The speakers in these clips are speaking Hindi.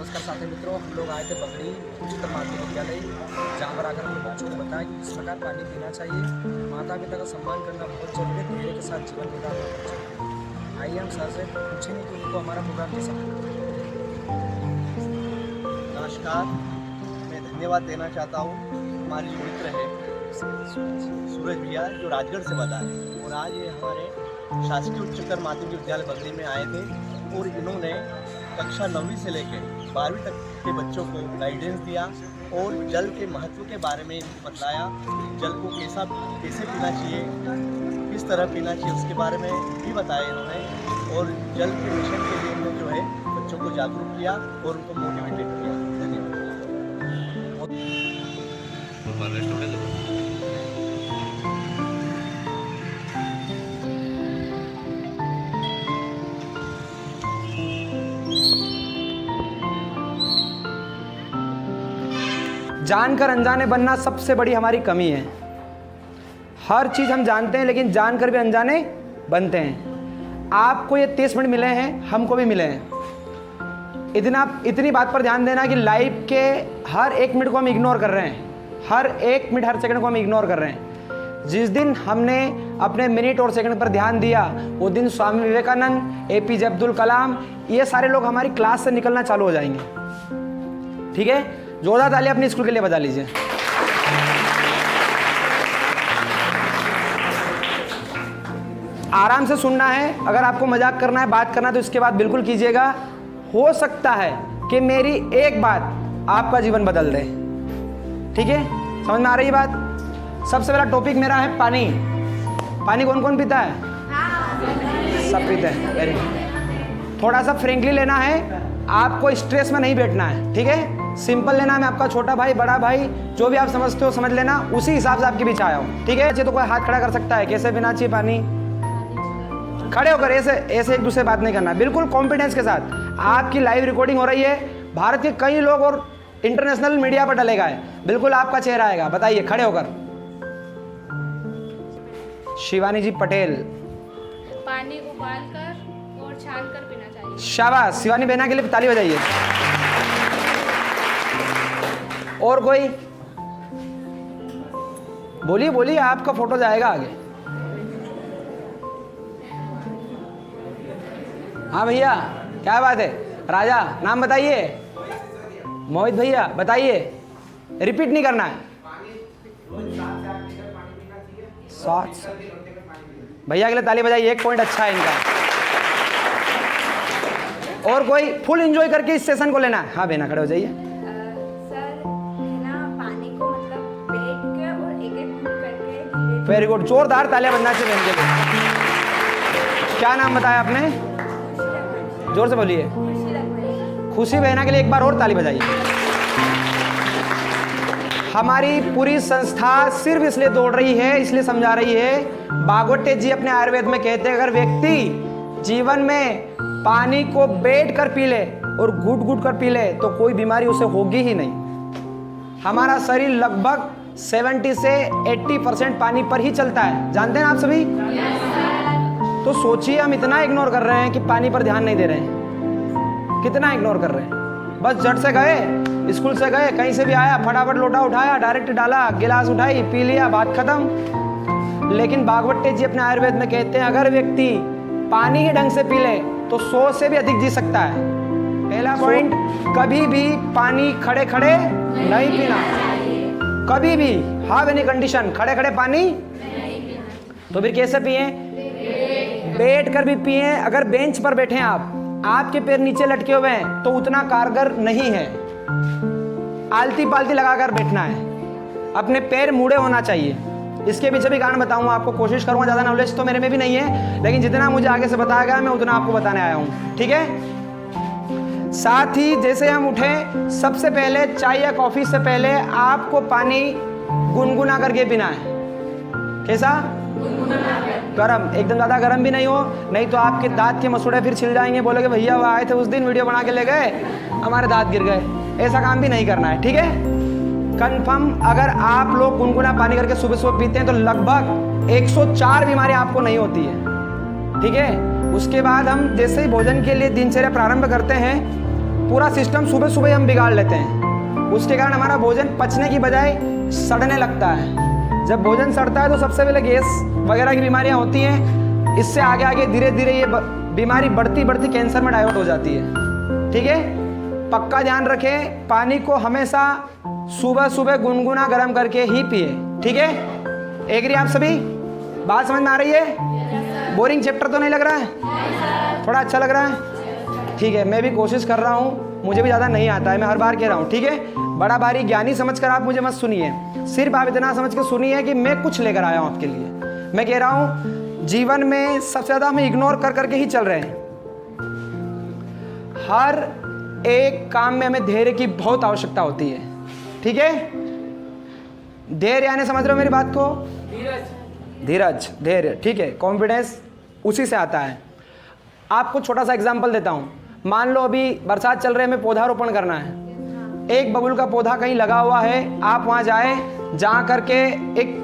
नमस्कार साथी मित्रों, हम लोग आए थे बगड़ी उच्चतर माध्यमिक विद्यालय, जहाँ पर आकर हमने बच्चों को बताया कि किस प्रकार पानी पीना चाहिए, माता पिता का सम्मान करना बहुत जरूरी है, धैर्य के साथ जीवन बिताना बहुत जरूरी है। आइए हम सर से पूछेंगे कि उनको हमारा प्रोग्राम कैसा लगा। नमस्कार, मैं धन्यवाद देना चाहता हूँ। हमारे जो मित्र है सूरज भैया, जो राजगढ़ से बता है, और आज ये हमारे शासकीय उच्चतर माध्यमिक विद्यालय बगड़ी में आए थे और इन्होंने कक्षा 9वीं से लेकर 12वीं तक के बच्चों को गाइडेंस दिया और जल के महत्व के बारे में बताया। जल को कैसे पीना चाहिए, किस तरह पीना चाहिए, उसके बारे में भी बताया इन्होंने। और जल के मिशन के लिए इन्होंने जो है बच्चों को जागरूक किया और उनको मोटिवेटेड किया। धन्यवाद। जानकर अनजाने बनना सबसे बड़ी हमारी कमी है। हर चीज़ हम जानते हैं लेकिन जानकर भी अनजाने बनते हैं। आपको ये 30 मिनट मिले हैं, हमको भी मिले हैं। इतनी बात पर ध्यान देना कि लाइफ के हर एक मिनट को हम इग्नोर कर रहे हैं, हर एक मिनट हर सेकंड को हम इग्नोर कर रहे हैं। जिस दिन हमने अपने मिनट और सेकंड पर ध्यान दिया, वो दिन स्वामी विवेकानंद, APJ अब्दुल कलाम, ये सारे लोग हमारी क्लास से निकलना चालू हो जाएंगे। ठीक है, जोरदार ताली अपने स्कूल के लिए बजा लीजिए। आराम से सुनना है। अगर आपको मजाक करना है, बात करना है, तो इसके बाद बिल्कुल कीजिएगा। हो सकता है कि मेरी एक बात आपका जीवन बदल दे। ठीक है, समझ में आ रही है बात? सबसे पहला टॉपिक मेरा है पानी। पानी कौन कौन पीता है? सब पीते हैं। Very good. थोड़ा सा फ्रेंकली लेना है, आपको स्ट्रेस में नहीं बैठना है। ठीक है, सिंपल लेना। मैं आपका छोटा भाई, बड़ा भाई, जो भी आप समझते हो समझ लेना, उसी हिसाब से आपके बीच आया हूँ। ठीक है, अच्छे तो कोई हाथ खड़ा कर सकता है। कैसे पीना चाहिए पानी? खड़े होकर ऐसे ऐसे एक दूसरे बात नहीं करना, बिल्कुल कॉन्फिडेंस के साथ। आपकी लाइव रिकॉर्डिंग हो रही है, भारत के कई लोग और इंटरनेशनल मीडिया पर डलेगा है, बिल्कुल आपका चेहरा आएगा। बताइए खड़े होकर। शिवानी जी पटेल। पानी उबालकर और छानकर पीना चाहिए। शाबाश, शिवानी बहना के लिए ताली बजाइए। और कोई? बोलिए बोलिए, आपका फोटो जाएगा आगे। हाँ भैया, क्या बात है? राजा, नाम बताइए। मोहित भैया बताइए, रिपीट नहीं करना है। 7 भैया के लिए ताली बजाइए, 1 पॉइंट अच्छा है इनका। और कोई? फुल एंजॉय करके इस सेशन को लेना है। हाँ बहना, खड़े हो जाइए। वेरी गुड, जोरदार तालियां बजना चाहिए बहन के लिए। क्या नाम बताया आपने? जोर से बोलिए। खुशी बहना के लिए एक बार और ताली बजाइए। हमारी पूरी संस्था सिर्फ इसलिए दौड़ रही है, इसलिए समझा रही है। बागवटे जी अपने आयुर्वेद में कहते हैं, अगर व्यक्ति जीवन में पानी को बैठ कर पी ले और घुट घुट कर पी ले तो कोई बीमारी उसे होगी ही नहीं। हमारा शरीर लगभग 70 से 80% पानी पर ही चलता है, जानते हैं आप सभी? तो सोचिए, हम इतना इग्नोर कर रहे हैं कि पानी पर ध्यान नहीं दे रहे हैं। कितना इग्नोर कर रहे हैं? बस झट से गए, स्कूल से गए, कहीं से भी आया, फटाफट लोटा उठाया, डायरेक्ट डाला, गिलास उठाई, पी लिया, बात खत्म। लेकिन बागवटे जी अपने आयुर्वेद में कहते हैं, अगर व्यक्ति पानी ही ढंग से पी ले तो 100 से भी अधिक जी सकता है। पहला पॉइंट, कभी भी पानी खड़े खड़े नहीं पीना, कभी भी। हाव एनी कंडीशन, खड़े खड़े पानी तो फिर कैसे पिए? बैठ कर भी पिए। अगर बेंच पर बैठे हैं आप, आपके पैर नीचे लटके हुए हैं तो उतना कारगर नहीं है। आलती पालती लगाकर बैठना है, अपने पैर मुड़े होना चाहिए। इसके पीछे भी कारण बताऊंगा आपको, कोशिश करूंगा। ज़्यादा नॉलेज तो मेरे में भी नहीं है, लेकिन जितना मुझे आगे से बताया गया मैं उतना आपको बताने आया हूँ। ठीक है, साथ ही जैसे हम उठे, सबसे पहले चाय या कॉफी से पहले आपको पानी गुनगुना करके पीना है। कैसा? गरम, एकदम ज़्यादा गरम भी नहीं हो, नहीं तो आपके दांत के मसूड़े फिर छिल जाएंगे। बोलोगे भैया वो आए थे उस दिन, वीडियो बना के ले गए, हमारे दांत गिर गए। ऐसा काम भी नहीं करना है। ठीक है, कंफर्म। अगर आप लोग गुनगुना पानी करके सुबह सुबह पीते हैं तो लगभग 104 बीमारी आपको नहीं होती है। ठीक है, उसके बाद हम जैसे ही भोजन के लिए दिनचर्या प्रारंभ करते हैं, पूरा सिस्टम सुबह सुबह हम बिगाड़ लेते हैं। उसके कारण हमारा भोजन पचने की बजाय सड़ने लगता है। जब भोजन सड़ता है तो सबसे पहले गैस वगैरह की बीमारियां होती हैं। इससे आगे आगे धीरे धीरे ये बीमारी बढ़ती बढ़ती कैंसर में डाइवर्ट हो जाती है। ठीक है, पक्का ध्यान रखें, पानी को हमेशा सुबह सुबह गुनगुना गर्म करके ही पिए। ठीक है, एग्री आप सभी? बात समझ में आ रही है? बोरिंग चैप्टर तो नहीं लग रहा है? थोड़ा अच्छा लग रहा है? ठीक है, मैं भी कोशिश कर रहा हूँ, मुझे भी ज़्यादा नहीं आता है, मैं हर बार कह रहा हूँ। ठीक है, बड़ा भारी ज्ञानी समझकर आप मुझे मत सुनिए, सिर्फ आप इतना समझ के सुनिए कि मैं कुछ लेकर आया हूँ आपके लिए। मैं कह रहा हूँ जीवन में सबसे ज़्यादा हम इग्नोर कर करके ही चल रहे हैं। हर एक काम में हमें धैर्य की बहुत आवश्यकता होती है। ठीक है, धैर्य यानी समझ रहे हो मेरी बात को? धीरज, धैर्य। ठीक है, कॉन्फिडेंस उसी से आता है। आपको छोटा सा एग्जांपल देता हूँ। मान लो अभी बरसात चल रही है, हमें पौधारोपण करना है। एक बबूल का पौधा कहीं लगा हुआ है, आप वहाँ जाए, जा करके एक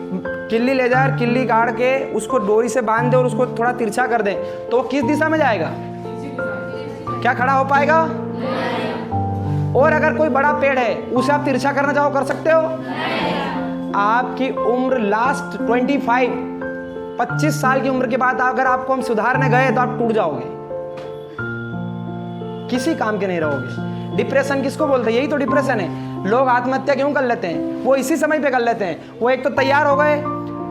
किल्ली ले जाए, किल्ली गाड़ के उसको डोरी से बांध दे और उसको थोड़ा तिरछा कर दे, तो किस दिशा में जाएगा? क्या खड़ा हो पाएगा? और अगर कोई बड़ा पेड़ है उसे आप तिरछा करना चाहो, कर सकते हो? आपकी उम्र लास्ट 25 साल की उम्र के बाद अगर आपको हम सुधारने गए तो आप टूट जाओगे, किसी काम के नहीं रहोगे। डिप्रेशन किसको बोलते हैं? यही तो डिप्रेशन है। लोग आत्महत्या क्यों कर लेते हैं? वो इसी समय पे कर लेते हैं। वो एक तो तैयार हो गए,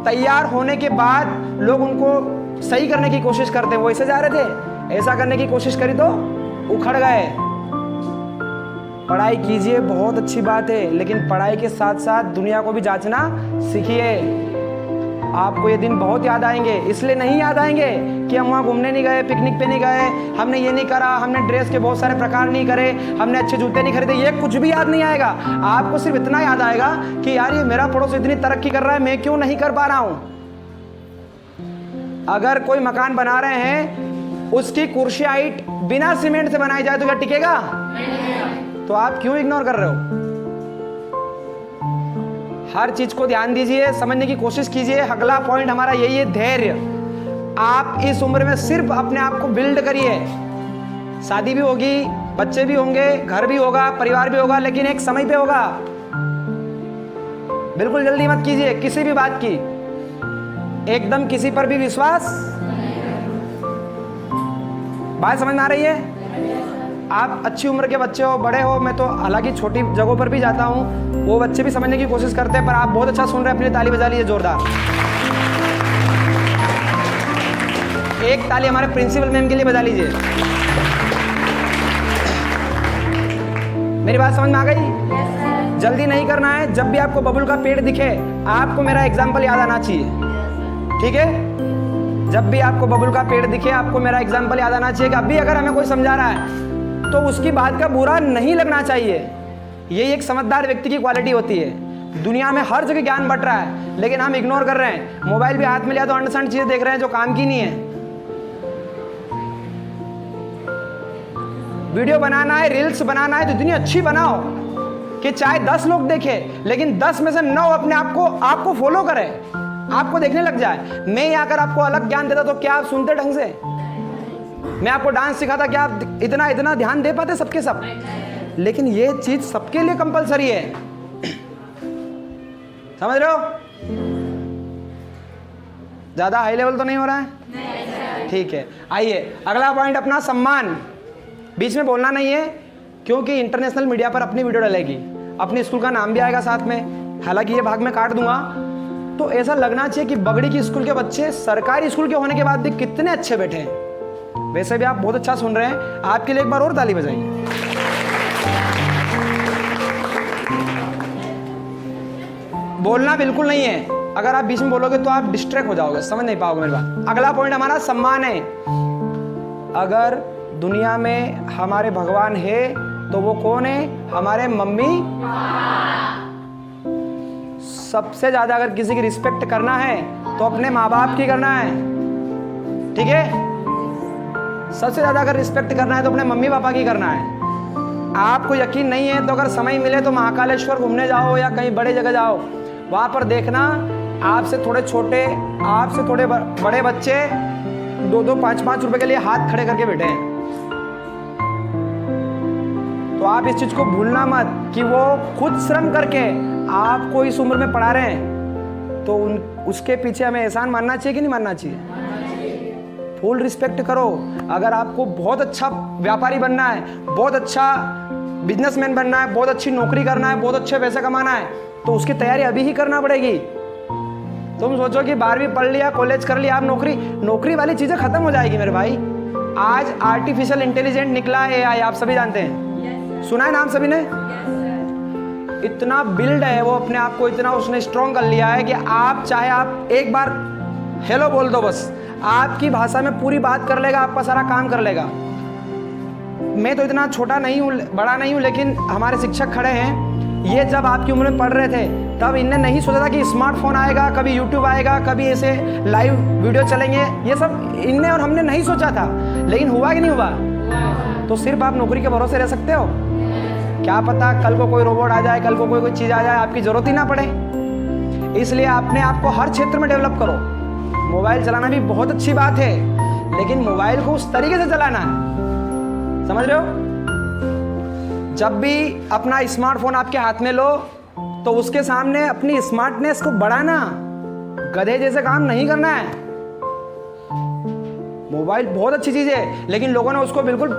तैयार होने के बाद लोग उनको सही करने की कोशिश करते हैं। वो ऐसे जा रहे थे, ऐसा करने की कोशिश करी तो उखड़ गए। पढ़ाई कीजिए, बहुत अच्छी बात है, लेकिन पढ़ाई के साथ साथ दुनिया को भी जांचना सीखिए। आपको ये दिन बहुत याद आएंगे। इसलिए नहीं याद आएंगे कि हम वहाँ घूमने नहीं गए, पिकनिक पे नहीं गए, हमने ये नहीं करा, हमने ड्रेस के बहुत सारे प्रकार नहीं करे, हमने अच्छे जूते नहीं खरीदे, ये कुछ भी याद नहीं आएगा। आपको सिर्फ इतना याद आएगा कि यार ये मेरा पड़ोस इतनी तरक्की कर रहा है, मैं क्यों नहीं कर पा रहा हूँ। अगर कोई मकान बना रहे हैं, उसकी कुर्सी हाइट बिना सीमेंट से बनाई जाए तो क्या टिकेगा? तो आप क्यों इग्नोर कर रहे हो? हर चीज को ध्यान दीजिए, समझने की कोशिश कीजिए। अगला पॉइंट हमारा यही है, धैर्य। आप इस उम्र में सिर्फ अपने आप को बिल्ड करिए। शादी भी होगी, बच्चे भी होंगे, घर भी होगा, परिवार भी होगा, लेकिन एक समय पे होगा। बिल्कुल जल्दी मत कीजिए किसी भी बात की, एकदम किसी पर भी विश्वास। बात समझ में आ रही है? आप अच्छी उम्र के बच्चे हो, बड़े हो, मैं तो हालांकि छोटी जगहों पर भी जाता हूँ, वो बच्चे भी समझने की कोशिश करते हैं, पर आप बहुत अच्छा सुन रहे हैं। अपनी ताली बजा लीजिए जोरदार। एक ताली हमारे प्रिंसिपल मैम के लिए बजा लीजिए। मेरी बात समझ में आ गई? जल्दी नहीं करना है। जब भी आपको बबुल का पेड़ दिखे, आपको मेरा एग्जाम्पल याद आना चाहिए। ठीक है, जब भी आपको बबुल का पेड़ दिखे, आपको मेरा एग्जाम्पल याद आना चाहिए कि अभी अगर हमें कोई समझा रहा है तो उसकी बात का बुरा नहीं लगना चाहिए। ये एक समझदार व्यक्ति की क्वालिटी होती है। दुनिया में हर जगह ज्ञान बट रहा है, लेकिन हम इग्नोर कर रहे हैं। मोबाइल भी हाथ में लिया तो अंडरस्टैंड चीजें देख रहे हैं जो काम की नहीं है। वीडियो बनाना है, रील्स बनाना है तो इतनी अच्छी बनाओ कि चाहे 10 लोग देखें, लेकिन 10 में से 9 अपने आपको फॉलो करें, आपको देखने लग जाए। मैं आकर आपको अलग ज्ञान देता तो क्या आप सुनते ढंग से? मैं आपको डांस सिखाता, क्या आप इतना ध्यान दे पाते सबके सब? लेकिन ये चीज सबके लिए कंपलसरी है। समझ रहे हो? ज्यादा हाई लेवल तो नहीं हो रहा है? ठीक है, आइए अगला पॉइंट अपना, सम्मान। बीच में बोलना नहीं है, क्योंकि इंटरनेशनल मीडिया पर अपनी वीडियो डलेगी, अपने स्कूल का नाम भी आएगा साथ में। हालांकि ये भाग में काट दूंगा, तो ऐसा लगना चाहिए कि बगड़ी की स्कूल के बच्चे सरकारी स्कूल के होने के बाद भी कितने अच्छे बैठे हैं। वैसे भी आप बहुत अच्छा सुन रहे हैं, आपके लिए एक बार और ताली बजाइए। बोलना बिल्कुल नहीं है, अगर आप बीच में बोलोगे तो आप डिस्ट्रैक्ट हो जाओगे, समझ नहीं पाओगे मेरी बात। अगला पॉइंट हमारा सम्मान है। अगर दुनिया में हमारे भगवान है तो वो कौन है? हमारे मम्मी। सबसे ज्यादा अगर किसी की रिस्पेक्ट करना है तो अपने माँ बाप की करना है। ठीक है, सबसे ज्यादा अगर रिस्पेक्ट करना है तो अपने मम्मी पापा की करना है। आपको यकीन नहीं है तो अगर समय मिले तो महाकालेश्वर घूमने जाओ या कहीं बड़े जगह जाओ, वहां पर देखना आपसे थोड़े छोटे, आपसे थोड़े बड़े बच्चे 2-2, 5-5 रुपए के लिए हाथ खड़े करके बैठे हैं। तो आप इस चीज़ को भूलना मत कि वो खुद श्रम करके आपको इस उम्र में पढ़ा रहे हैं, तो उसके पीछे हमें एहसान मानना चाहिए कि नहीं मानना चाहिए? फुल रिस्पेक्ट करो। अगर आपको बहुत अच्छा व्यापारी बनना है, बहुत अच्छा बिजनेसमैन बनना है, बहुत अच्छी नौकरी करना है, बहुत अच्छे पैसे कमाना है, तो उसकी तैयारी अभी ही करना पड़ेगी। तुम सोचो कि 12वीं पढ़ लिया, कॉलेज कर लिया, आप नौकरी वाली चीज़ें खत्म हो जाएगी मेरे भाई। आज आर्टिफिशियल इंटेलिजेंट निकला है, AI, आप सभी जानते हैं, सुना है नाम सभी ने? इतना बिल्ड है वो, अपने आप को इतना उसने स्ट्रॉन्ग कर लिया है कि आप चाहे आप एक बार हेलो बोल दो, बस आपकी भाषा में पूरी बात कर लेगा, आपका सारा काम कर लेगा। मैं तो इतना छोटा नहीं हूँ, बड़ा नहीं हूँ, लेकिन हमारे शिक्षक खड़े हैं, ये जब आपकी उम्र में पढ़ रहे थे तब इनने नहीं सोचा था कि स्मार्टफोन आएगा, कभी यूट्यूब आएगा, कभी ऐसे लाइव वीडियो चलेंगे, ये सब इनने और हमने नहीं सोचा था। लेकिन हुआ कि नहीं हुआ? तो सिर्फ आप नौकरी के भरोसे रह सकते हो? क्या पता कल को कोई रोबोट आ जाए, कल को कोई चीज़ आ जाए, आपकी ज़रूरत ही ना पड़े। इसलिए अपने आप को हर क्षेत्र में डेवलप करो। मोबाइल चलाना भी बहुत अच्छी बात है, लेकिन मोबाइल को उस तरीके से चलाना है, समझ रहे हो? जब भी अपना स्मार्टफोन आपके हाथ में लो तो उसके सामने अपनी स्मार्टनेस को बढ़ाना, गधे जैसे काम नहीं करना है। मोबाइल बहुत अच्छी चीज है, लेकिन लोगों ने उसको बिल्कुल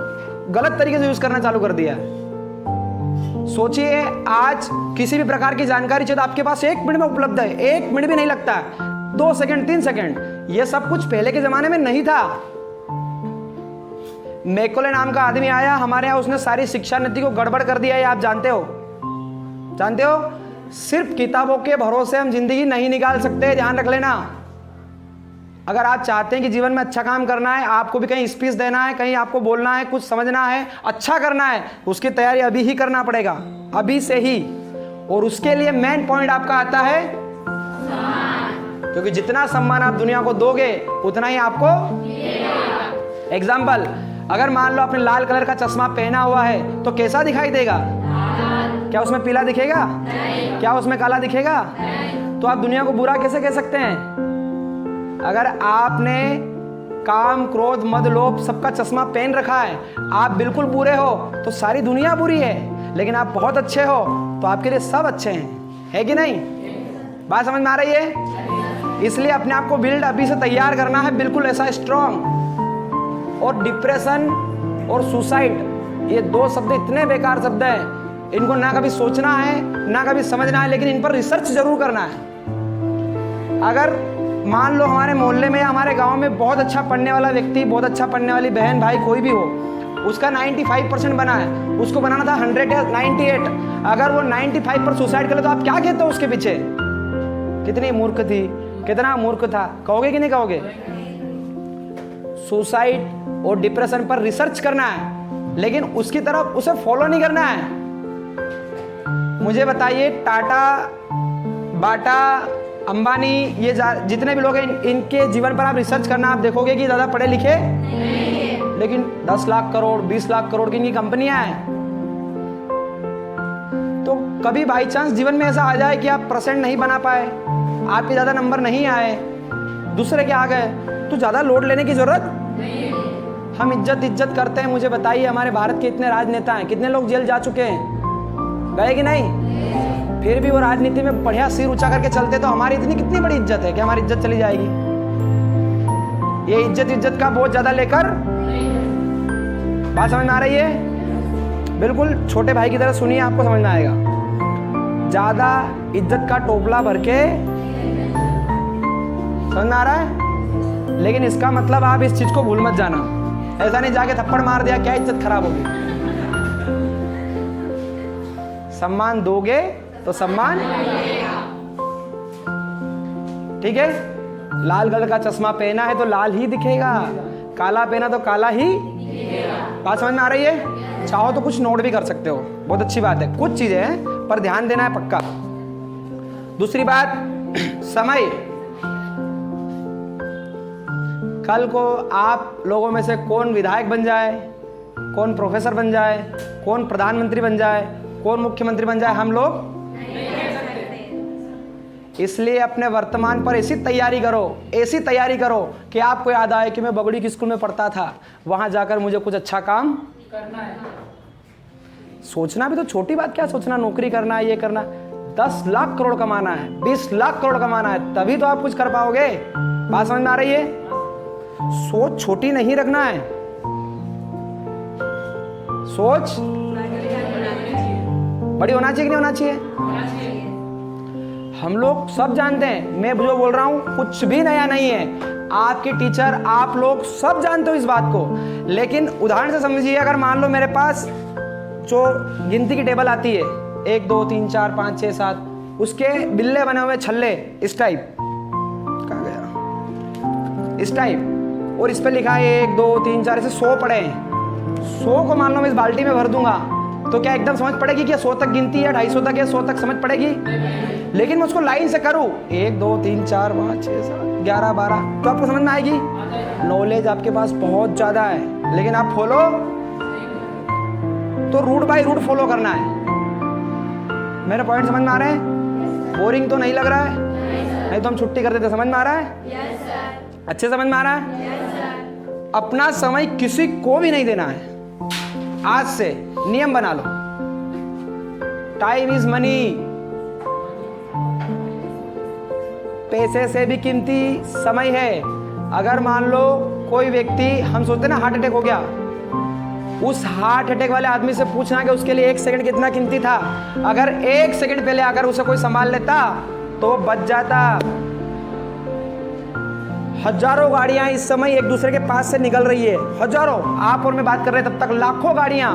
गलत तरीके से यूज करना चालू कर दिया। सोचिए, आज किसी भी प्रकार की जानकारी चाहिए तो आपके पास 1 मिनट में उपलब्ध है, 1 मिनट भी नहीं लगता, 2 सेकंड 3 सेकंड। ये सब कुछ पहले के जमाने में नहीं था। मैकोले नाम का आदमी आया हमारे यहाँ, उसने सारी शिक्षा नीति को गड़बड़ कर दिया है, आप जानते हो? जानते हो? सिर्फ किताबों के भरोसे हम जिंदगी नहीं निकाल सकते, ध्यान रख लेना। अगर आप चाहते हैं कि जीवन में अच्छा काम करना है, आपको भी कहीं स्पीच देना है, कहीं आपको बोलना है, कुछ समझना है, अच्छा करना है, उसकी तैयारी अभी ही करना पड़ेगा, अभी से ही। और उसके लिए मेन पॉइंट आपका आता है सम्मान, क्योंकि जितना सम्मान आप दुनिया को दोगे उतना ही आपको मिलेगा। एग्जाम्पल, अगर मान लो आपने लाल कलर का चश्मा पहना हुआ है तो कैसा दिखाई देगा? क्या उसमें पीला दिखेगा? नहीं। क्या उसमें काला दिखेगा? नहीं। तो आप दुनिया को बुरा कैसे कह सकते हैं? अगर आपने काम, क्रोध, मद, लोभ सबका चश्मा पहन रखा है, आप बिल्कुल बुरे हो तो सारी दुनिया बुरी है, लेकिन आप बहुत अच्छे हो तो आपके लिए सब अच्छे हैं, है कि नहीं? बात समझ में आ रही है? इसलिए अपने आप को बिल्ड अभी से तैयार करना है, बिल्कुल ऐसा स्ट्रॉन्ग। और डिप्रेशन और सुसाइड, ये 2 शब्द इतने बेकार शब्द हैं, इनको ना कभी सोचना है ना कभी समझना है, लेकिन इन पर रिसर्च जरूर करना है। अगर मान लो हमारे मोहल्ले में या हमारे गांव में बहुत अच्छा पढ़ने वाला व्यक्ति, बहुत अच्छा पढ़ने वाली बहन भाई कोई भी हो, उसका 95% बना है, उसको बनाना था 100 या 98, अगर वो 95 पर सुसाइड कर ले तो आप क्या कहते हो उसके पीछे? कितनी मूर्ख थी, कितना मूर्ख था, कहोगे कि नहीं कहोगे? सुसाइड और डिप्रेशन पर रिसर्च करना है, लेकिन उसकी तरफ उसे फॉलो नहीं करना है। मुझे बताइए, टाटा, बाटा, अंबानी, ये जितने भी लोग हैं, इनके जीवन पर आप रिसर्च करना, आप देखोगे कि ज़्यादा पढ़े लिखे नहीं, लेकिन 10 लाख करोड़ 20 लाख करोड़ की इनकी कंपनियां हैं। तो कभी बाई चांस जीवन में ऐसा आ जाए कि आप % नहीं बना पाए, आपके ज़्यादा नंबर नहीं आए, दूसरे के आ गए, तो ज़्यादा लोड लेने की जरूरत नहीं। हम इज्जत करते हैं। मुझे बताइए, हमारे भारत के इतने राजनेता हैं, कितने लोग जेल जा चुके हैं? गए कि नहीं? फिर भी वो राजनीति में बढ़िया सिर ऊंचा करके चलते, तो हमारी इतनी कितनी बड़ी इज्जत है कि हमारी इज्जत चली जाएगी? ये इज्जत का बहुत ज्यादा लेकर, बात समझ में आ रही है? बिल्कुल छोटे भाई की तरह सुनिए, आपको समझ में आएगा। ज्यादा इज्जत का टोपला भर के, समझ में आ रहा है? लेकिन इसका मतलब आप इस चीज को भूल मत जाना, ऐसा नहीं जाके थप्पड़ मार दिया क्या इज्जत खराब होगी। सम्मान दोगे तो सम्मान, ठीक है? लाल कलर का चश्मा पहना है तो लाल ही दिखेगा, काला पहना तो काला ही दिखेगा। बात समझ में आ रही है? चाहो तो कुछ नोट भी कर सकते हो, बहुत अच्छी बात है। कुछ चीजें हैं पर ध्यान देना है पक्का। दूसरी बात, समय। कल को आप लोगों में से कौन विधायक बन जाए, कौन प्रोफेसर बन जाए, कौन प्रधानमंत्री बन जाए, कौन मुख्यमंत्री बन जाए, हम लोग नहीं कर सकते। इसलिए अपने वर्तमान पर ऐसी तैयारी करो कि आपको याद आए कि मैं बगड़ी की स्कूल में पढ़ता था, वहां जाकर मुझे कुछ अच्छा काम करना है। सोचना भी तो छोटी बात क्या सोचना, नौकरी करना है, ये करना, 10 लाख करोड़ कमाना है, 20 लाख करोड़ कमाना है, तभी तो आप कुछ कर पाओगे। बात समझ में आ रही है? सोच छोटी नहीं रखना है, सोच बड़ी होना चाहिए कि नहीं होना चाहिए? हम लोग सब जानते हैं, मैं जो बोल रहा हूं कुछ भी नया नहीं है, आपके टीचर आप लोग सब जानते हो इस बात को। लेकिन उदाहरण से समझिए, अगर मान लो मेरे पास जो गिनती की टेबल आती है 1 2 3 4 5 6 7, उसके बिल्ले बने हुए छल्ले इस टाइप, कहाँ गया, इस टाइप, और इस पे लिखा है 1 2 3 4 ऐसे 100 पड़े हैं। 100 को मान लो मैं इस बाल्टी में भर दूंगा तो क्या एकदम समझ पड़ेगी कि 100 तक गिनती है, 250 तक है, 100 तक समझ पड़ेगी? लेकिन मैं उसको लाइन से करूं 1 2 3 4 5 6 7 11 12 तो आपको समझ में आएगी। नॉलेज आपके पास बहुत ज्यादा है, लेकिन आप फॉलो तो रूट बाय रूट फॉलो करना है। मेरा पॉइंट समझ में आ रहा है? बोरिंग तो नहीं लग रहा है? नहीं तो हम छुट्टी कर देते। समझ में आ रहा है? अच्छे समझ में आ रहा है? अपना समय किसी को भी नहीं देना है। आज से नियम बना लो, टाइम इज मनी, पैसे से भी कीमती समय है। अगर मान लो कोई व्यक्ति, हम सोचते ना हार्ट अटैक हो गया, उस हार्ट अटैक वाले आदमी से पूछना कि उसके लिए 1 सेकंड कितना कीमती था। अगर 1 सेकंड पहले अगर उसे कोई संभाल लेता तो बच जाता। हजारों गाड़ियां इस समय एक दूसरे के पास से निकल रही है, हजारों, आप और मैं बात कर रहे हैं तब तक लाखों गाड़ियां,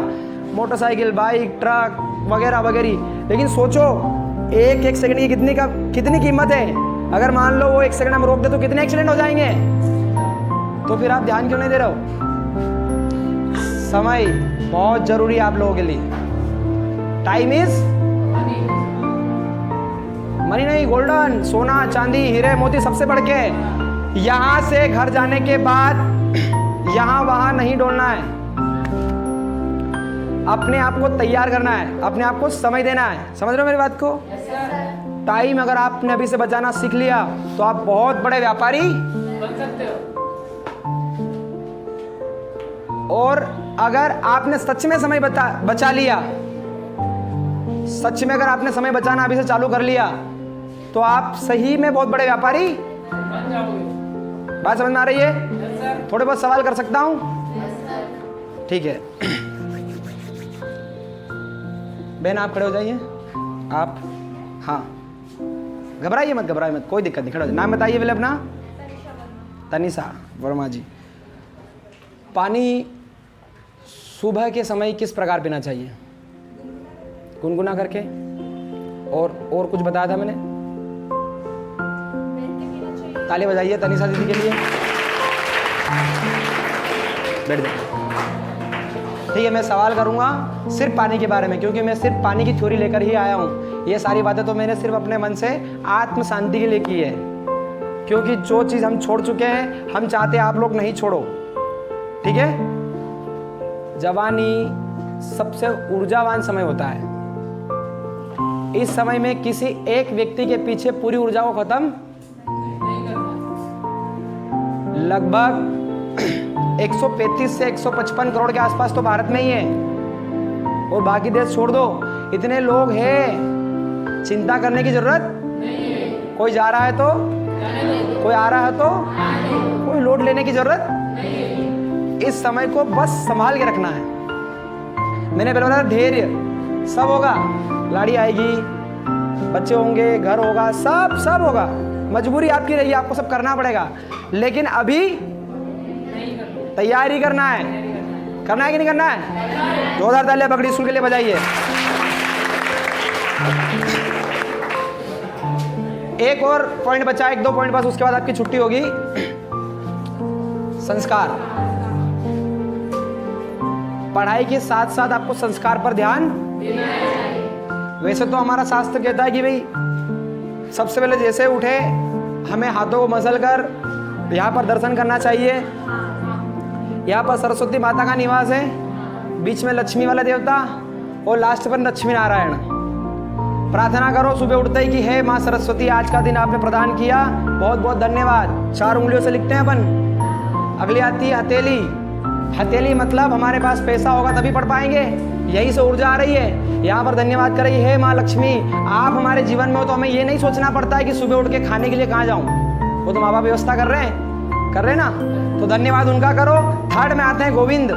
मोटरसाइकिल, बाइक, ट्रक वगैरह वगैरह। लेकिन सोचो 1 सेकंड की कितनी कीमत है। अगर मान लो वो 1 सेकंड हम रोक दे तो कितने एक्सीडेंट हो जाएंगे। तो फिर आप ध्यान क्यों नहीं दे रहे हो? समय बहुत जरूरी है आप लोगों के लिए। टाइम इज मनी नहीं, गोल्डन, सोना चांदी हीरे मोती सबसे बढ़ के। यहां से घर जाने के बाद यहां वहां नहीं डोलना है, अपने आप को तैयार करना है, अपने आप को समय देना है। समझ रहे हो मेरी बात को? टाइम अगर आपने अभी से बचाना सीख लिया तो आप बहुत बड़े व्यापारी बन सकते हो। और अगर आपने सच में समय बचा लिया, सच में अगर आपने समय बचाना अभी से चालू कर लिया तो आप सही में बहुत बड़े व्यापारी बन जाओगे। बात समझ में आ रही है? थोड़े बहुत सवाल कर सकता हूं? ठीक है, बहन आप खड़े हो जाइए। आप, हाँ, घबराइए मत, घबराइए मत, कोई दिक्कत नहीं, खड़े हो जाइए। नाम बताइए पहले अपना। तनिषा वर्मा जी। पानी सुबह के समय किस प्रकार पीना चाहिए? गुनगुना करके। और कुछ बताया था मैंने? ताली बजाइए तनिषा दीदी के लिए। बैठ जाइए। ठीक है, मैं सवाल करूंगा सिर्फ पानी के बारे में, क्योंकि मैं सिर्फ पानी की थ्योरी लेकर ही आया हूं। ये सारी बातें तो मैंने सिर्फ अपने मन से आत्म शांति के लिए की है, क्योंकि जो चीज़ हम छोड़ चुके हैं हम चाहते हैं आप लोग नहीं छोड़ो। ठीक है? जवानी सबसे ऊर्जावान समय होता है। इस समय में किसी एक व्यक्ति के पीछे पूरी ऊर्जा को खत्म लगभग 135 से 155 करोड़ के आसपास तो भारत में ही है, और बाकी देश छोड़ दो। इतने लोग हैं, चिंता करने की जरूरत नहीं है। कोई जा रहा है तो कोई आ रहा है तो कोई लोड लेने की जरूरत नहीं। इस समय को बस संभाल के रखना है। मैंने पहले बताया धैर्य, सब होगा, लाड़ी आएगी, बच्चे होंगे, घर होगा, सब होगा। मजबूरी आपकी रही, आपको सब करना पड़ेगा, लेकिन अभी तैयारी करना है। करना है कि नहीं करना है? जोरदार तालियां पकड़ी स्कूल के लिए बजाइए। एक और पॉइंट बचा, 1-2 पॉइंट बस, उसके बाद आपकी छुट्टी होगी। संस्कार। पढ़ाई के साथ साथ आपको संस्कार पर ध्यान देना है। वैसे तो हमारा शास्त्र कहता है कि भाई सबसे पहले जैसे उठे हमें हाथों को मसल कर यहाँ पर दर्शन करना चाहिए। यहाँ पर सरस्वती माता का निवास है, बीच में लक्ष्मी वाला देवता, और लास्ट पर लक्ष्मी नारायण। प्रार्थना करो सुबह उठते ही कि हे माँ सरस्वती, आज का दिन आपने प्रदान किया, बहुत बहुत धन्यवाद। 4 उंगलियों से लिखते हैं अपन। अगली आती है हथेली, हथेली मतलब हमारे पास पैसा होगा तभी पढ़ पाएंगे, यही से ऊर्जा आ रही है। यहाँ पर धन्यवाद कर रही है माँ लक्ष्मी, आप हमारे जीवन में हो तो हमें ये नहीं सोचना पड़ता है कि सुबह उठ के खाने के लिए कहाँ जाऊँ, वो तो माँ बाप व्यवस्था कर रहे हैं ना, तो धन्यवाद उनका करो। थर्ड में आते हैं गोविंद,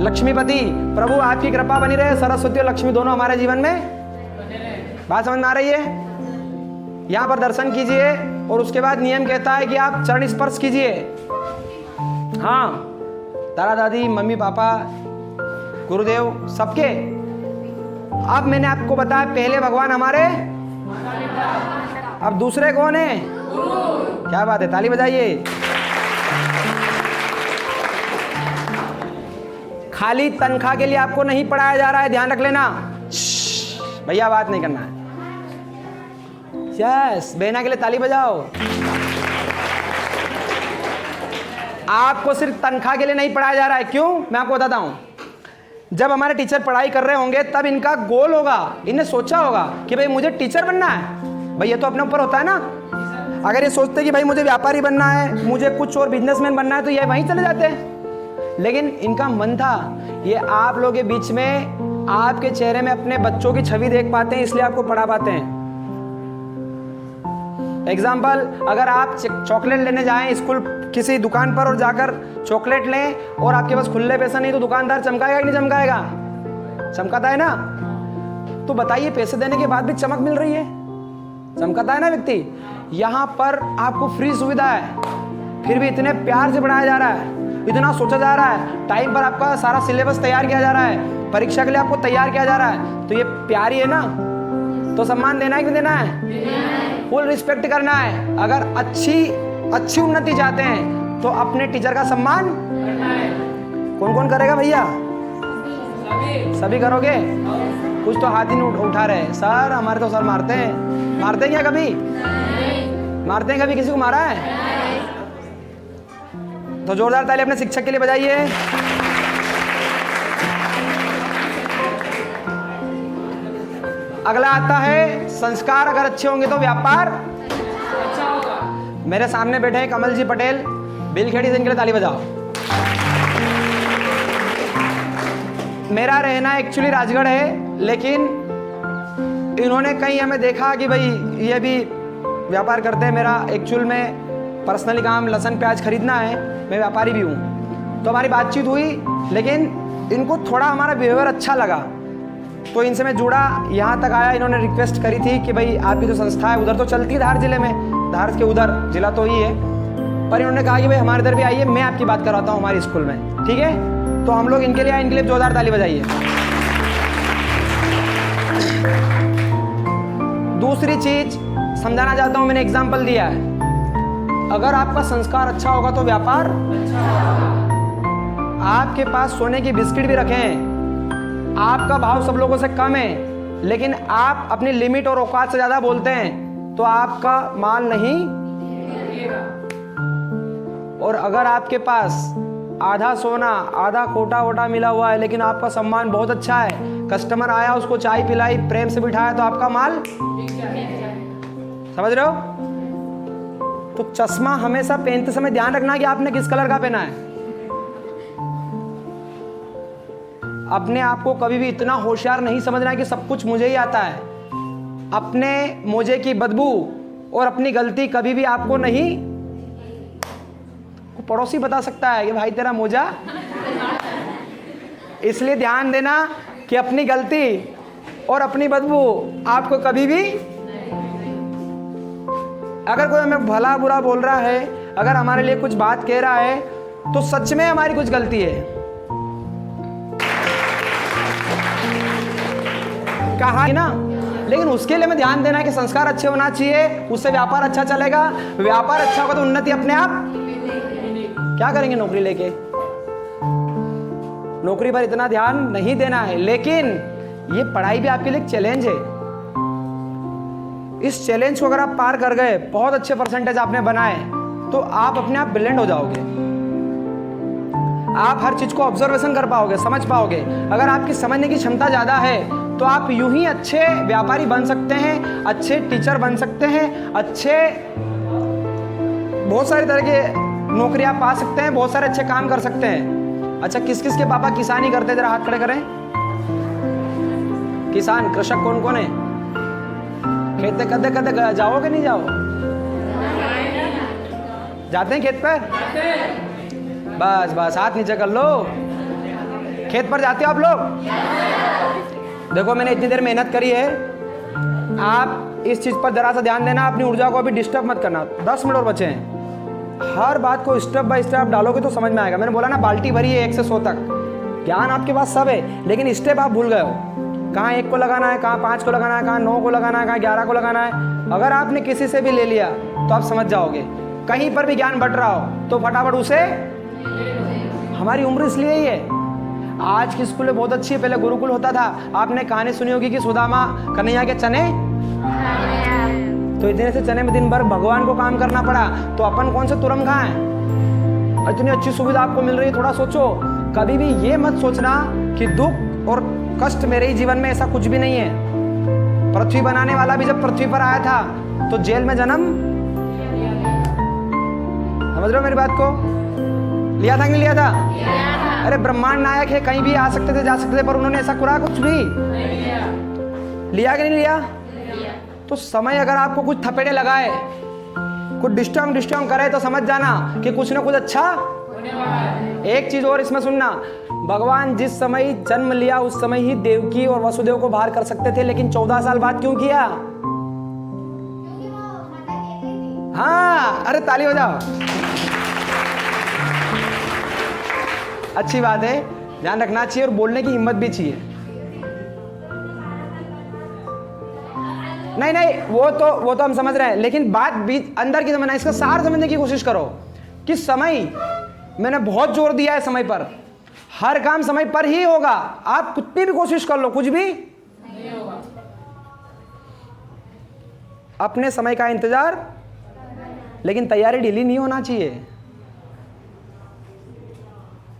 लक्ष्मीपति। प्रभु आपकी कृपा बनी रहे, सरस्वती और लक्ष्मी दोनों हमारे जीवन में। बात समझ में आ रही है? यहाँ पर दर्शन कीजिए और उसके बाद नियम कहता है कि आप चरण स्पर्श कीजिए। हाँ, दादा दादी, मम्मी पापा, गुरुदेव सबके। अब मैंने आपको बताया पहले भगवान हमारे, अब दूसरे कौन है? क्या बात है, ताली बजाइए। खाली तनख्वाह के लिए आपको नहीं पढ़ाया जा रहा है, ध्यान रख लेना भैया, बात नहीं करना है। यस, बहना के लिए ताली बजाओ। आपको सिर्फ तनख्वाह के लिए नहीं पढ़ाया जा रहा है। क्यों? मैं आपको बताता हूं। जब हमारे टीचर पढ़ाई कर रहे होंगे तब इनका गोल होगा, इन्हें सोचा होगा कि भाई मुझे टीचर बनना है। भाई ये तो अपने ऊपर होता है ना। अगर ये सोचते कि भाई मुझे व्यापारी बनना है, मुझे कुछ और बिजनेसमैन बनना है, तो ये वहीं चले जाते हैं। लेकिन इनका मन था, ये आप लोगों के बीच में आपके चेहरे में अपने बच्चों की छवि देख पाते हैं, इसलिए आपको पढ़ा पाते हैं। एग्जाम्पल, अगर आप चॉकलेट लेने जाएं स्कूल किसी दुकान पर और जाकर चॉकलेट लें और आपके पास खुले पैसा नहीं, तो दुकानदार चमकाएगा कि नहीं चमकाएगा? चमकाता है ना। तो बताइए, पैसे देने के बाद भी चमक मिल रही है, चमकाता है ना व्यक्ति। यहाँ पर आपको फ्री सुविधा है, फिर भी इतने प्यार से पढ़ाया जा रहा है, इतना सोचा जा रहा है, टाइम पर आपका सारा सिलेबस तैयार किया जा रहा है, परीक्षा के लिए आपको तैयार किया जा रहा है, तो ये प्यार ही है ना। तो सम्मान देना है कि देना है? फुल रिस्पेक्ट करना है। अगर अच्छी उन्नति चाहते हैं तो अपने टीचर का सम्मान कौन कौन करेगा भैया? सभी करोगे? कुछ तो हाथ ही नहीं उठा रहे। सर, हमारे तो सर मारते हैं क्या कभी? मारते हैं कभी? किसी को मारा है? तो जोरदार ताली अपने शिक्षक के लिए बजाइए। अगला आता है संस्कार अगर अच्छे होंगे तो व्यापार अच्छा होगा। मेरे सामने बैठे हैं कमल जी पटेल, बिलखेड़ी से, इनके लिए ताली बजाओ। मेरा रहना एक्चुअली राजगढ़ है, लेकिन इन्होंने कहीं हमें देखा कि भाई ये भी व्यापार करते हैं। मेरा एक्चुअल में पर्सनली काम लहसुन प्याज खरीदना है, मैं व्यापारी भी हूँ। तो हमारी बातचीत हुई, लेकिन इनको थोड़ा हमारा बिहेवियर अच्छा लगा, तो इनसे मैं जुड़ा, यहाँ तक आया। इन्होंने रिक्वेस्ट करी थी कि भाई आपकी जो संस्था है उधर तो चलती है, धार जिले में, धार के उधर जिला तो ही है, पर इन्होंने कहा कि भाई हमारे इधर भी आइए, मैं आपकी बात कराता हूँ हमारे स्कूल में। ठीक है, तो हम लोग इनके लिए आए, इनके लिए जोरदार ताली बजाइए। दूसरी चीज समझाना चाहता हूँ, मैंने एग्जाम्पल दिया है, अगर आपका संस्कार अच्छा होगा तो व्यापार अच्छा होगा। आपके पास सोने की बिस्किट भी रखें, आपका भाव सब लोगों से कम है, लेकिन आप अपनी लिमिट और औकात से ज्यादा बोलते हैं, तो आपका माल नहीं बिकेगा। और अगर आपके पास आधा सोना आधा खोटा वोटा मिला हुआ है, लेकिन आपका सम्मान बहुत अच्छा है, कस्टमर आया उसको चाय पिलाई, प्रेम से बिठाया, तो आपका माल समझ रहे हो? तो चश्मा हमेशा पहनते समय ध्यान रखना कि आपने किस कलर का पहना है। अपने आप को कभी भी इतना होशियार नहीं समझना है कि सब कुछ मुझे ही आता है। अपने मोजे की बदबू और अपनी गलती कभी भी आपको नहीं, पड़ोसी बता सकता है कि भाई तेरा मोजा। इसलिए ध्यान देना कि अपनी गलती और अपनी बदबू आपको कभी भी, अगर कोई हमें भला बुरा बोल रहा है, अगर हमारे लिए कुछ बात कह रहा है, तो सच में हमारी कुछ गलती है। कहा ना, लेकिन उसके लिए हमें ध्यान देना है कि संस्कार अच्छे होना चाहिए, उससे व्यापार अच्छा चलेगा। व्यापार अच्छा होगा तो उन्नति अपने आप। क्या करेंगे नौकरी लेके? नौकरी पर इतना ध्यान नहीं देना है, लेकिन ये पढ़ाई भी आपके लिए एक चैलेंज है। इस चैलेंज को अगर आप पार कर गए, बहुत अच्छे परसेंटेज आपने बनाए, तो आप अपने आप ब्रिलियंट हो जाओगे। आप हर चीज को ऑब्जर्वेशन कर पाओगे, समझ पाओगे। अगर आपकी समझने की क्षमता ज्यादा है तो आप यूं ही अच्छे व्यापारी बन सकते हैं, अच्छे टीचर बन सकते हैं, अच्छे बहुत सारे तरह के नौकरी आप पा सकते हैं, बहुत सारे अच्छे काम कर सकते हैं। अच्छा, किस किस के पापा किसानी करते, जरा हाथ खड़े करें। किसान, कृषक कौन कौन है? खेत कदे कदे जाओ कि नहीं जाओ? जाते हैं खेत पर? बस बस हाथ नीचे कर लो। खेत पर जाते हो आप लोग? देखो मैंने इतनी देर मेहनत करी है, आप इस चीज पर जरा सा ध्यान देना, अपनी ऊर्जा को अभी डिस्टर्ब मत करना। 10 मिनट और बचे हैं। हर बात को स्टेप बाय स्टेप डालोगे तो समझ में आएगा। मैंने बोला ना बाल्टी भरी है 1 से 100 तक, ज्ञान आपके पास सब है, लेकिन स्टेप आप भूल गए हो। कहाँ 1 को लगाना है, कहाँ 5 को लगाना है, कहाँ 9 को लगाना है, कहाँ 11 को लगाना है। अगर आपने किसी से भी ले लिया तो आप समझ जाओगे। कहीं पर भी ज्ञान बट रहा हो तो फटाफट उसे, हमारी उम्र इसलिए ही है। आज की स्कूलें बहुत अच्छी है, पहले गुरुकुल होता था। आपने कहानी सुनी होगी कि सुदामा कन्हैया के चने, तो इतने से चने में दिन भर भगवान को काम करना पड़ा, तो अपन कौन से तुरम खाएं? इतनी अच्छी सुविधा आपको मिल रही है, थोड़ा सोचो। कभी भी ये मत सोचना कि दुख और कष्ट मेरे ही जीवन में, ऐसा कुछ भी नहीं है। पृथ्वी बनाने वाला भी जब पृथ्वी पर आया था तो जेल में जन्म, समझ रहे हो मेरी बात को? लिया था कि नहीं लिया था? अरे ब्रह्मांड नायक है, कहीं भी आ सकते थे, जा सकते थे, पर उन्होंने ऐसा करा कुछ भी लिया कि नहीं लिया? तो समय अगर आपको कुछ थपेड़े लगाए, कुछ डिस्टर्ब करे, तो समझ जाना कि कुछ ना कुछ अच्छा। एक चीज और इसमें सुनना, भगवान जिस समय जन्म लिया उस समय ही देवकी और वसुदेव को बाहर कर सकते थे, लेकिन 14 साल बाद क्यों किया? हाँ, अरे ताली बजाओ, अच्छी बात है। ध्यान रखना चाहिए और बोलने की हिम्मत भी चाहिए। नहीं, वो तो हम समझ रहे हैं, लेकिन बात बीच अंदर की समझना, इसका सार समझने की कोशिश करो कि समय, मैंने बहुत जोर दिया है समय पर। हर काम समय पर ही होगा, आप कितनी भी कोशिश कर लो, कुछ भी नहीं होगा। अपने समय का इंतजार, लेकिन तैयारी ढीली नहीं होना चाहिए।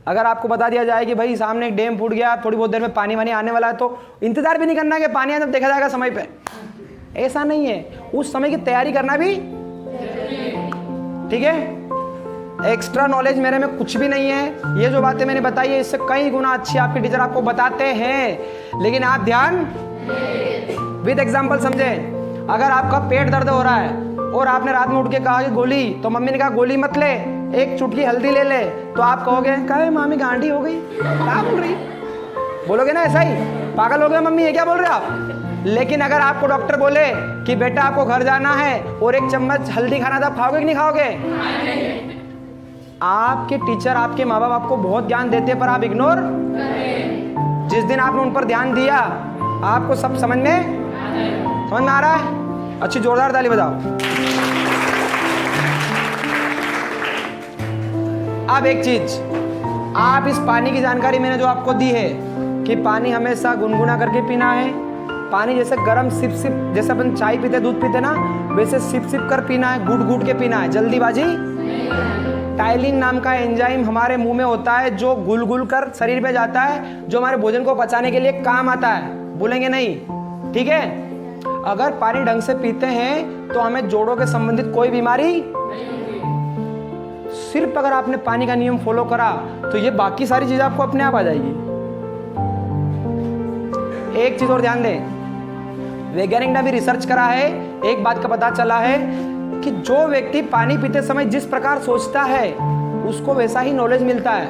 अगर आपको बता दिया जाए कि भाई सामने एक डैम फूट गया, थोड़ी बहुत देर में पानी आने वाला है, तो इंतजार भी नहीं करना कि पानी आए तब देखा जाएगा समय पे, ऐसा नहीं है। उस समय की तैयारी करना भी ठीक है। एक्स्ट्रा नॉलेज मेरे में कुछ भी नहीं है। ये जो बातें मैंने बताई है इससे कई गुना अच्छी आपके टीचर आपको बताते हैं, लेकिन आप ध्यान विद एग्जाम्पल समझे। अगर आपका पेट दर्द हो रहा है और आपने रात में उठ के कहा कि गोली, तो मम्मी ने कहा गोली मत ले, एक चुटकी हल्दी ले ले, तो आप कहोगे कहे मामी गांडी हो गई, क्या बोल रही, बोलोगे ना ऐसा ही, पागल हो गए मम्मी, ये क्या बोल रहे हो आप। लेकिन अगर आपको डॉक्टर बोले कि बेटा आपको घर जाना है और 1 चम्मच हल्दी खाना था, खाओगे कि नहीं खाओगे? आपके टीचर, आपके माँ बाप आपको बहुत ज्ञान देते, पर आप इग्नोर। जिस दिन आपने उन पर ध्यान दिया, आपको सब समझ में आ रहा है। अच्छी जोरदार ताली बजाओ। अब एक चीज, आप इस पानी की जानकारी मैंने जो आपको दी है कि पानी हमेशा गुनगुना करके पीना है। पानी जैसे गरम सिप सिप, जैसे अपन चाय पीते दूध पीते ना, वैसे सिप सिप कर पीना है, घूट घूट के पीना है, जल्दीबाजी। टाइलिन नाम का एंजाइम हमारे मुंह में होता है जो गुल गुल कर शरीर पे जाता है, जो हमारे भोजन को पचाने के लिए काम आता है, भूलेंगे नहीं, ठीक है। अगर पानी ढंग से पीते हैं तो हमें जोड़ों के संबंधित कोई बीमारी, सिर्फ अगर आपने पानी का नियम फॉलो करा तो ये बाकी सारी चीजें आपको अपने आप आ जाएगी। एक चीज और ध्यान दें, वैज्ञानिक ने भी रिसर्च करा है, एक बात का पता चला है कि जो व्यक्ति पानी पीते समय जिस प्रकार सोचता है उसको वैसा ही नॉलेज मिलता है।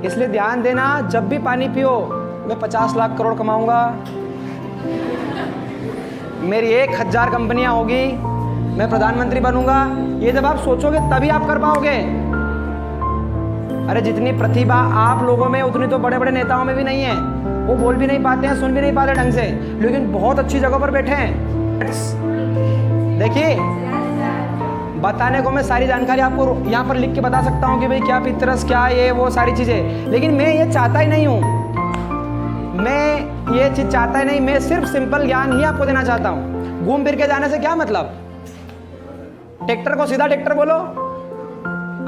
इसलिए ध्यान देना, जब भी पानी पियो, मैं 50 लाख करोड़ कमाऊंगा, मेरी 1000 कंपनियां होगी, मैं प्रधानमंत्री बनूंगा, ये जब आप सोचोगे तभी आप कर पाओगे। अरे जितनी प्रतिभा आप लोगों में उतनी तो बड़े बड़े नेताओं में भी नहीं है। वो बोल भी नहीं पाते हैं, सुन भी नहीं पाते ढंग से, लेकिन बहुत अच्छी जगह पर बैठे हैं। देखिए, बताने को मैं सारी जानकारी आपको यहाँ पर लिख के बता सकता हूँ कि भाई क्या पितरस, क्या ये वो सारी चीजें, लेकिन मैं ये चाहता ही नहीं हूँ। मैं ये चीज चाहता ही नहीं, मैं सिर्फ सिंपल ज्ञान ही आपको देना चाहता हूँ। घूम फिर के जाने से क्या मतलब? ट्रैक्टर को सीधा ट्रैक्टर बोलो,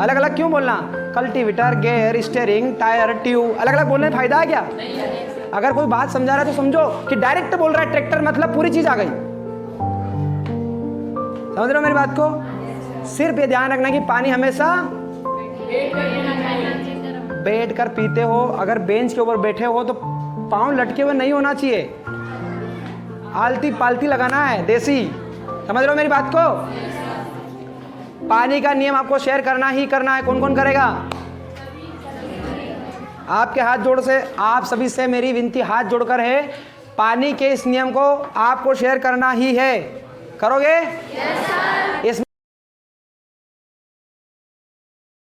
अलग अलग क्यों बोलना? Cultivator, gear, steering, tyre, tube, अलग अलग बोलने में फायदा है क्या? अगर कोई बात समझा रहा है तो समझो कि डायरेक्ट बोल रहा है ट्रैक्टर, मतलब पूरी चीज आ गई। समझ रहे हो मेरी बात को? सिर्फ ये ध्यान रखना कि पानी हमेशा बैठ कर पीते हो, अगर बेंच के ऊपर बैठे हो तो पाँव लटके हुए नहीं होना चाहिए, आलती पालती लगाना है, देसी। समझ रहे हो मेरी बात को? पानी का नियम आपको शेयर करना ही करना है। कौन कौन करेगा? आपके हाथ जोड़ से, आप सभी से मेरी विनती हाथ जोड़कर है, पानी के इस नियम को आपको शेयर करना ही है। करोगे? Yes sir. इस